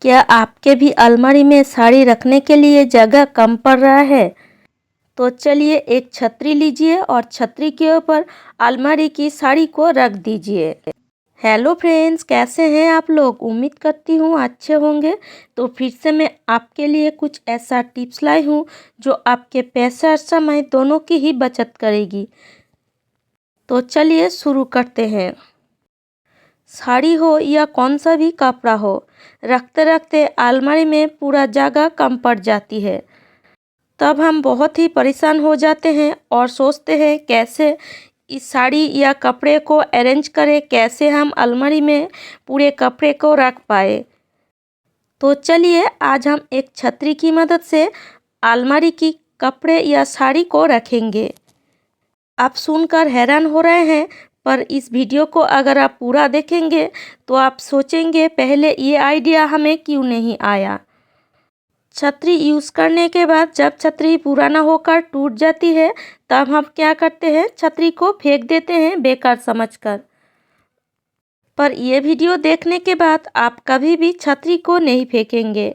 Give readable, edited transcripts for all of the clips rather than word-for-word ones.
क्या आपके भी अलमारी में साड़ी रखने के लिए जगह कम पड़ रहा है? तो चलिए एक छतरी लीजिए और छतरी के ऊपर अलमारी की साड़ी को रख दीजिए। हेलो फ्रेंड्स, कैसे हैं आप लोग? उम्मीद करती हूँ अच्छे होंगे। तो फिर से मैं आपके लिए कुछ ऐसा टिप्स लाई हूँ जो आपके पैसे और समय दोनों की ही बचत करेगी। तो चलिए शुरू करते हैं। साड़ी हो या कौन सा भी कपड़ा हो, रखते रखते अलमारी में पूरा जगह कम पड़ जाती है। तब हम बहुत ही परेशान हो जाते हैं और सोचते हैं कैसे इस साड़ी या कपड़े को अरेंज करें, कैसे हम अलमारी में पूरे कपड़े को रख पाए। तो चलिए आज हम एक छतरी की मदद से अलमारी की कपड़े या साड़ी को रखेंगे। आप सुनकर हैरान हो रहे हैं, पर इस वीडियो को अगर आप पूरा देखेंगे तो आप सोचेंगे पहले ये आइडिया हमें क्यों नहीं आया। छतरी यूज़ करने के बाद जब छतरी पुराना होकर टूट जाती है, तब हम क्या करते हैं, छतरी को फेंक देते हैं बेकार समझकर। पर यह वीडियो देखने के बाद आप कभी भी छतरी को नहीं फेंकेंगे।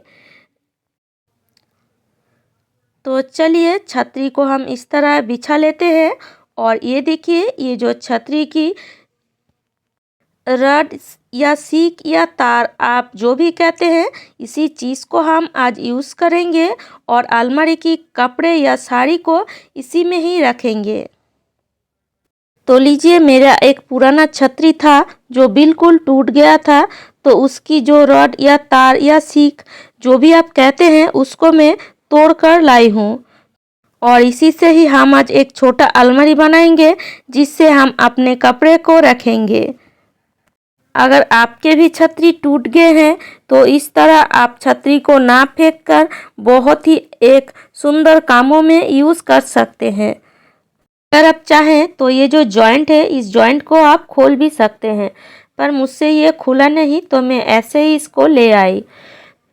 तो चलिए छतरी को हम इस तरह बिछा लेते हैं और ये देखिए, ये जो छतरी की रड या सीक या तार, आप जो भी कहते हैं, इसी चीज़ को हम आज यूज़ करेंगे और अलमारी की कपड़े या साड़ी को इसी में ही रखेंगे। तो लीजिए, मेरा एक पुराना छतरी था जो बिल्कुल टूट गया था, तो उसकी जो रड या तार या सीक जो भी आप कहते हैं, उसको मैं तोड़ कर लाई हूँ और इसी से ही हम आज एक छोटा अलमारी बनाएंगे जिससे हम अपने कपड़े को रखेंगे। अगर आपके भी छतरी टूट गए हैं तो इस तरह आप छतरी को ना फेंक कर बहुत ही एक सुंदर कामों में यूज़ कर सकते हैं। अगर आप चाहें तो ये जो जॉइंट है, इस जॉइंट को आप खोल भी सकते हैं, पर मुझसे ये खुला नहीं तो मैं ऐसे ही इसको ले आई।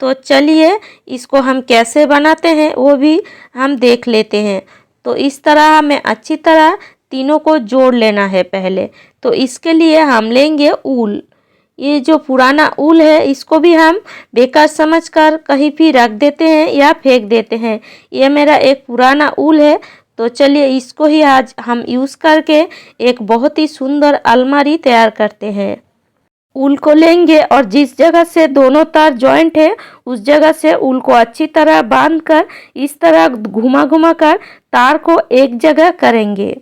तो चलिए इसको हम कैसे बनाते हैं वो भी हम देख लेते हैं। तो इस तरह हमें अच्छी तरह तीनों को जोड़ लेना है पहले। तो इसके लिए हम लेंगे ऊल। ये जो पुराना ऊल है, इसको भी हम बेकार समझकर कहीं भी रख देते हैं या फेंक देते हैं। ये मेरा एक पुराना ऊल है, तो चलिए इसको ही आज हम यूज़ करके एक बहुत ही सुंदर अलमारी तैयार करते हैं। ऊल को लेंगे और जिस जगह से दोनों तार जॉइंट है, उस जगह से ऊल को अच्छी तरह बांधकर इस तरह घुमा घुमा कर तार को एक जगह करेंगे।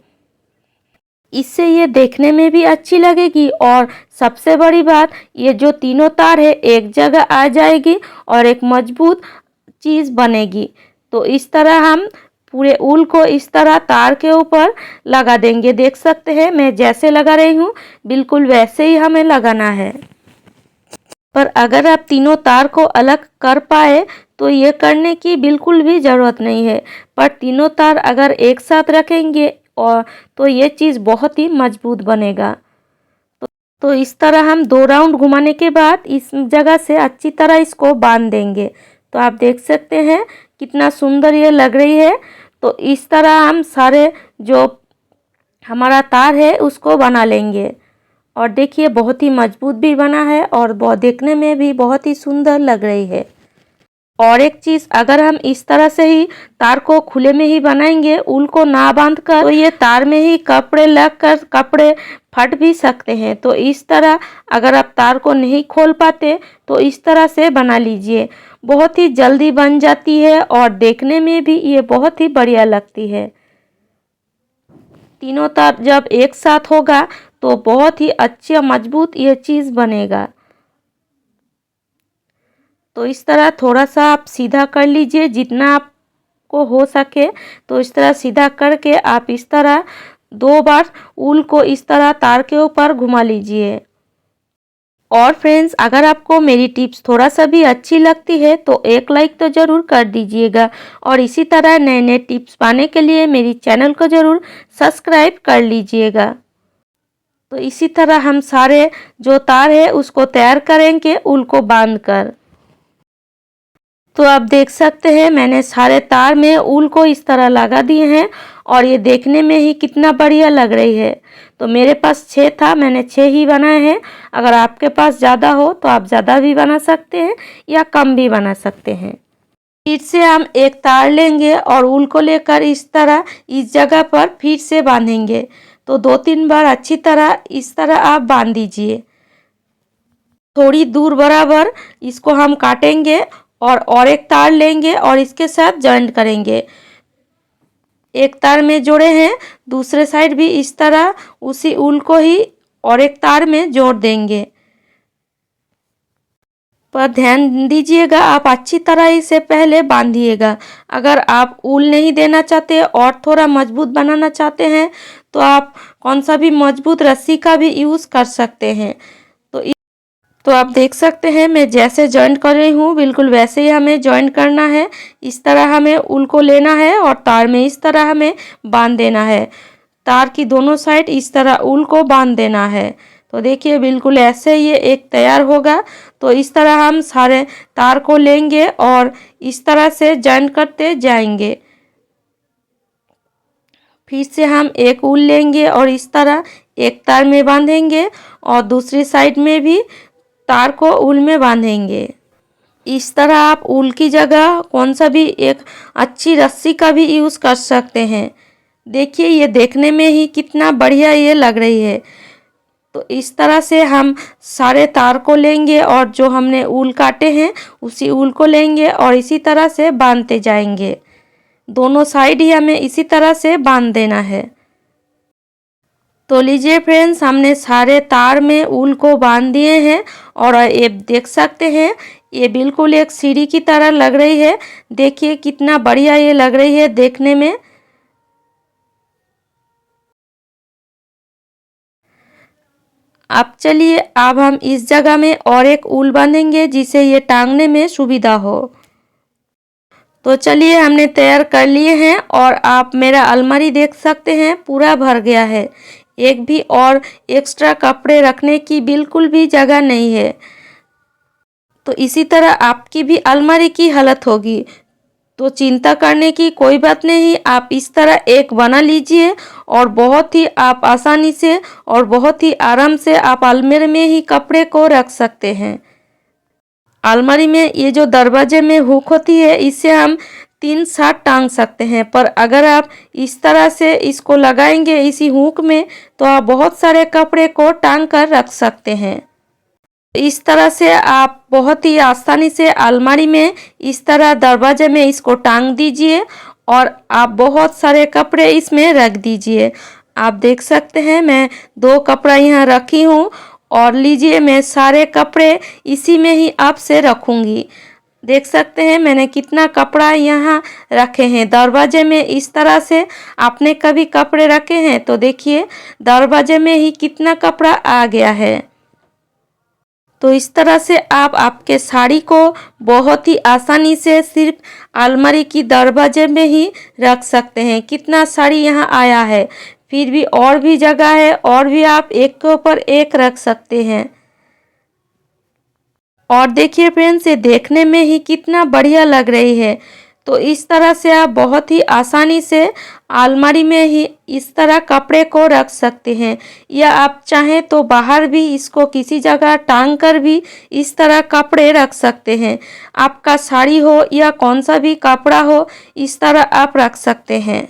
इससे ये देखने में भी अच्छी लगेगी और सबसे बड़ी बात, ये जो तीनों तार है एक जगह आ जाएगी और एक मजबूत चीज़ बनेगी। तो इस तरह हम पूरे ऊल को इस तरह तार के ऊपर लगा देंगे। देख सकते हैं मैं जैसे लगा रही हूँ, बिल्कुल वैसे ही हमें लगाना है। पर अगर आप तीनों तार को अलग कर पाए तो ये करने की बिल्कुल भी ज़रूरत नहीं है, पर तीनों तार अगर एक साथ रखेंगे और तो ये चीज़ बहुत ही मजबूत बनेगा। तो इस तरह हम 2 राउंड घुमाने के बाद इस जगह से अच्छी तरह इसको बांध देंगे। तो आप देख सकते हैं कितना सुंदर ये लग रही है। तो इस तरह हम सारे जो हमारा तार है उसको बना लेंगे और देखिए बहुत ही मजबूत भी बना है और बहुत देखने में भी बहुत ही सुंदर लग रही है। और एक चीज़, अगर हम इस तरह से ही तार को खुले में ही बनाएंगे, ऊल को ना बांध कर, तो ये तार में ही कपड़े लग कर कपड़े फट भी सकते हैं। तो इस तरह अगर आप तार को नहीं खोल पाते तो इस तरह से बना लीजिए, बहुत ही जल्दी बन जाती है और देखने में भी ये बहुत ही बढ़िया लगती है। तीनों तार जब एक साथ होगा तो बहुत ही अच्छा मजबूत ये चीज़ बनेगा। तो इस तरह थोड़ा सा आप सीधा कर लीजिए जितना आपको हो सके। तो इस तरह सीधा करके आप इस तरह 2 बार ऊल को इस तरह तार के ऊपर घुमा लीजिए। और फ्रेंड्स, अगर आपको मेरी टिप्स थोड़ा सा भी अच्छी लगती है तो एक लाइक तो ज़रूर कर दीजिएगा और इसी तरह नए नए टिप्स पाने के लिए मेरी चैनल को ज़रूर सब्सक्राइब कर लीजिएगा। तो इसी तरह हम सारे जो तार है उसको तैयार करेंगे ऊल को बांध कर। तो आप देख सकते हैं मैंने सारे तार में ऊल को इस तरह लगा दिए हैं और ये देखने में ही कितना बढ़िया लग रही है। तो मेरे पास 6 था, मैंने 6 ही बनाए हैं। अगर आपके पास ज़्यादा हो तो आप ज़्यादा भी बना सकते हैं या कम भी बना सकते हैं। फिर से हम एक तार लेंगे और ऊल को लेकर इस तरह इस जगह पर फिर से बांधेंगे। तो 2-3 बार अच्छी तरह इस तरह आप बांध दीजिए। थोड़ी दूर बराबर इसको हम काटेंगे और एक तार लेंगे और इसके साथ जॉइंट करेंगे। एक तार में जोड़े हैं, दूसरे साइड भी इस तरह उसी ऊल को ही और एक तार में जोड़ देंगे। पर ध्यान दीजिएगा, आप अच्छी तरह इसे पहले बांधिएगा। अगर आप ऊल नहीं देना चाहते और थोड़ा मजबूत बनाना चाहते हैं तो आप कौन सा भी मजबूत रस्सी का भी यूज़ कर सकते हैं। तो आप देख सकते हैं मैं जैसे जॉइंट कर रही हूँ बिल्कुल वैसे ही हमें जॉइंट करना है। इस तरह हमें ऊल को लेना है और तार में इस तरह हमें बांध देना है। तार की दोनों साइड इस तरह ऊल को बांध देना है। तो देखिए बिल्कुल ऐसे ये एक तैयार होगा। तो इस तरह हम सारे तार को लेंगे और इस तरह से जॉइंट करते जाएंगे। फिर से हम एक ऊल लेंगे और इस तरह एक तार में बांधेंगे और दूसरी साइड में भी तार को ऊल में बांधेंगे। इस तरह आप ऊल की जगह कौन सा भी एक अच्छी रस्सी का भी यूज़ कर सकते हैं। देखिए ये देखने में ही कितना बढ़िया ये लग रही है। तो इस तरह से हम सारे तार को लेंगे और जो हमने ऊल काटे हैं उसी ऊल को लेंगे और इसी तरह से बांधते जाएंगे। दोनों साइड ही हमें इसी तरह से बांध देना है। तो लीजिए फ्रेंड्स, हमने सारे तार में ऊल को बांध दिए हैं और ये देख सकते हैं ये बिल्कुल एक सीढ़ी की तरह लग रही है। देखिए कितना बढ़िया ये लग रही है देखने में। अब चलिए अब हम इस जगह में और एक ऊल बांधेंगे जिससे ये टांगने में सुविधा हो। तो चलिए हमने तैयार कर लिए हैं और आप मेरा अलमारी देख सकते हैं पूरा भर गया है। एक भी और एक्स्ट्रा कपड़े रखने की बिल्कुल भी जगह नहीं है। तो इसी तरह आपकी भी अलमारी की हालत होगी। तो चिंता करने की कोई बात नहीं, आप इस तरह एक बना लीजिए और बहुत ही आप आसानी से और बहुत ही आराम से आप अलमारी में ही कपड़े को रख सकते हैं। अलमारी में ये जो दरवाजे में हुक होती है इससे हम 3 साथ टांग सकते हैं, पर अगर आप इस तरह से इसको लगाएंगे इसी हुक में तो आप बहुत सारे कपड़े को टांग कर रख सकते हैं। इस तरह से आप बहुत ही आसानी से अलमारी में इस तरह दरवाजे में इसको टांग दीजिए और आप बहुत सारे कपड़े इसमें रख दीजिए। आप देख सकते हैं मैं 2 कपड़ा यहाँ रखी हूँ और लीजिए मैं सारे कपड़े इसी में ही अब से रखूँगी। देख सकते हैं मैंने कितना कपड़ा यहाँ रखे हैं दरवाजे में। इस तरह से आपने कभी कपड़े रखे हैं तो देखिए दरवाजे में ही कितना कपड़ा आ गया है। तो इस तरह से आप आपके साड़ी को बहुत ही आसानी से सिर्फ अलमारी की दरवाजे में ही रख सकते हैं। कितना साड़ी यहाँ आया है, फिर भी और भी जगह है और भी आप एक के ऊपर एक रख सकते हैं। और देखिए फ्रेंड्स ये देखने में ही कितना बढ़िया लग रही है। तो इस तरह से आप बहुत ही आसानी से अलमारी में ही इस तरह कपड़े को रख सकते हैं, या आप चाहें तो बाहर भी इसको किसी जगह टांग कर भी इस तरह कपड़े रख सकते हैं। आपका साड़ी हो या कौन सा भी कपड़ा हो इस तरह आप रख सकते हैं।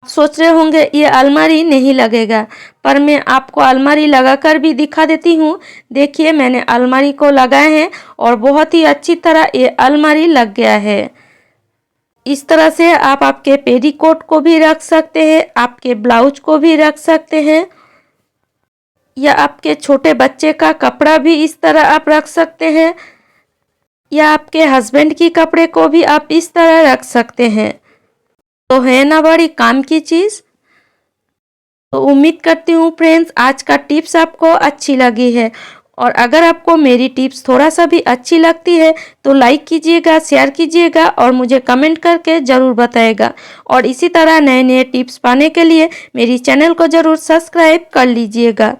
सोच रहे होंगे ये अलमारी नहीं लगेगा, पर मैं आपको अलमारी लगाकर भी दिखा देती हूँ। देखिए मैंने अलमारी को लगाए हैं और बहुत ही अच्छी तरह ये अलमारी लग गया है। इस तरह से आप आपके पेटीकोट को भी रख सकते हैं, आपके ब्लाउज को भी रख सकते हैं, या आपके छोटे बच्चे का कपड़ा भी इस तरह आप रख सकते हैं, या आपके हस्बैंड की कपड़े को भी आप इस तरह रख सकते हैं। तो है ना बड़ी काम की चीज़। तो उम्मीद करती हूँ फ्रेंड्स आज का टिप्स आपको अच्छी लगी है, और अगर आपको मेरी टिप्स थोड़ा सा भी अच्छी लगती है तो लाइक कीजिएगा, शेयर कीजिएगा और मुझे कमेंट करके ज़रूर बताइएगा। और इसी तरह नए नए टिप्स पाने के लिए मेरी चैनल को ज़रूर सब्सक्राइब कर लीजिएगा।